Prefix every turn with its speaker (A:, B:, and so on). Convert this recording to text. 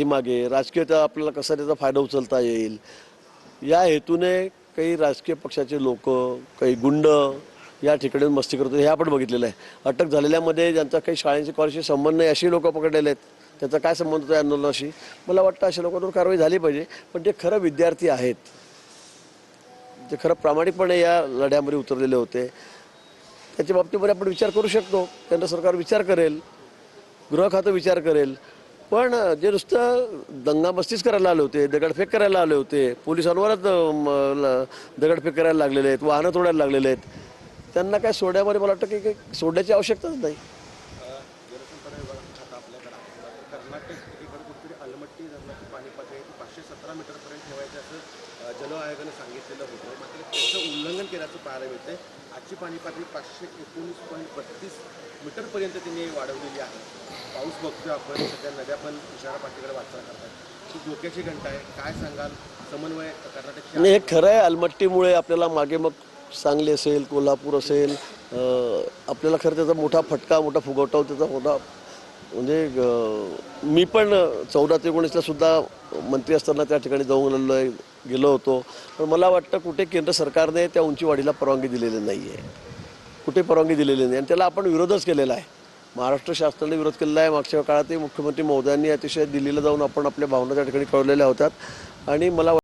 A: मागे राजकीयता आपल्याला कसा त्याचा फायदा उचलता येईल या हेतूने काही राजकीय पक्षाचे लोक काही गुंड या ठिकाणी मस्ती करतो हे आपण बघितलेलं आहे. अटक झालेल्यामध्ये ज्यांचा काही शाळेची कॉलेजशी संबंध नाही अशी लोक पकडलेले आहेत. त्याचा काय संबंध होतो या आंदोलनाशी मला वाटतं अशा लोकांवर कारवाई झाली पाहिजे. पण ते खरं विद्यार्थी आहेत, ते खरं प्रामाणिकपणे या लढ्यामध्ये उतरलेले होते. त्याच्या बाबतीमध्ये आपण विचार करू शकतो. केंद्र सरकार विचार करेल, गृह खातं विचार करेल. पण जे नुसतं दंगामस्तीच करायला आले होते, दगडफेक करायला आले होते, पोलिसांवरच दगडफेक करायला लागलेले आहेत, वाहनं तोडायला लागलेले आहेत, त्यांना काय सोडण्यामध्ये मला वाटतं की सोडण्याची आवश्यकताच नाही.
B: जलसंपदा विभागाचं खातं आपल्याकडे आहे. कर्नाटक एकीकडे कुठेतरी अलमट्टी धरणाची पाणी पातळी 517 मीटरपर्यंत ठेवायचं असं जल आयोगाने सांगितलेलं होतं. मात्र त्याचं उल्लंघन केल्याचं पाहायला मिळते. आजची पाणी पातळी 519.32 मीटरपर्यंत त्यांनी वाढवलेली आहे. पाऊस बघतोय आपण, सध्या नद्या पण इशारा पाठीकडे वाटचाल करतात. ही धोक्याची घंटा आहे. काय सांगाल? समन्वय कर्नाटकची
A: आणि हे खरं आहे, अलमट्टीमुळे आपल्याला मागे मग सांगली असेल, कोल्हापूर असेल, आपल्याला खरं त्याचा मोठा फटका, मोठा फुगवटा त्याचा होता. म्हणजे मी पण 14 ते 19ला सुद्धा मंत्री असताना त्या ठिकाणी जाऊन गेलो होतो. पण मला वाटतं कुठे केंद्र सरकारने त्या उंचीवाढीला परवानगी दिलेली नाही आहे, कुठे परवानगी दिलेली नाही. आणि त्याला आपण विरोधच केलेला आहे. महाराष्ट्र शासनाने विरोध केलेला आहे. मागच्या काळातही मुख्यमंत्री महोदयांनी अतिशय दिल्लीला जाऊन आपण आपल्या भावना त्या ठिकाणी कळवलेल्या होत्या. आणि मला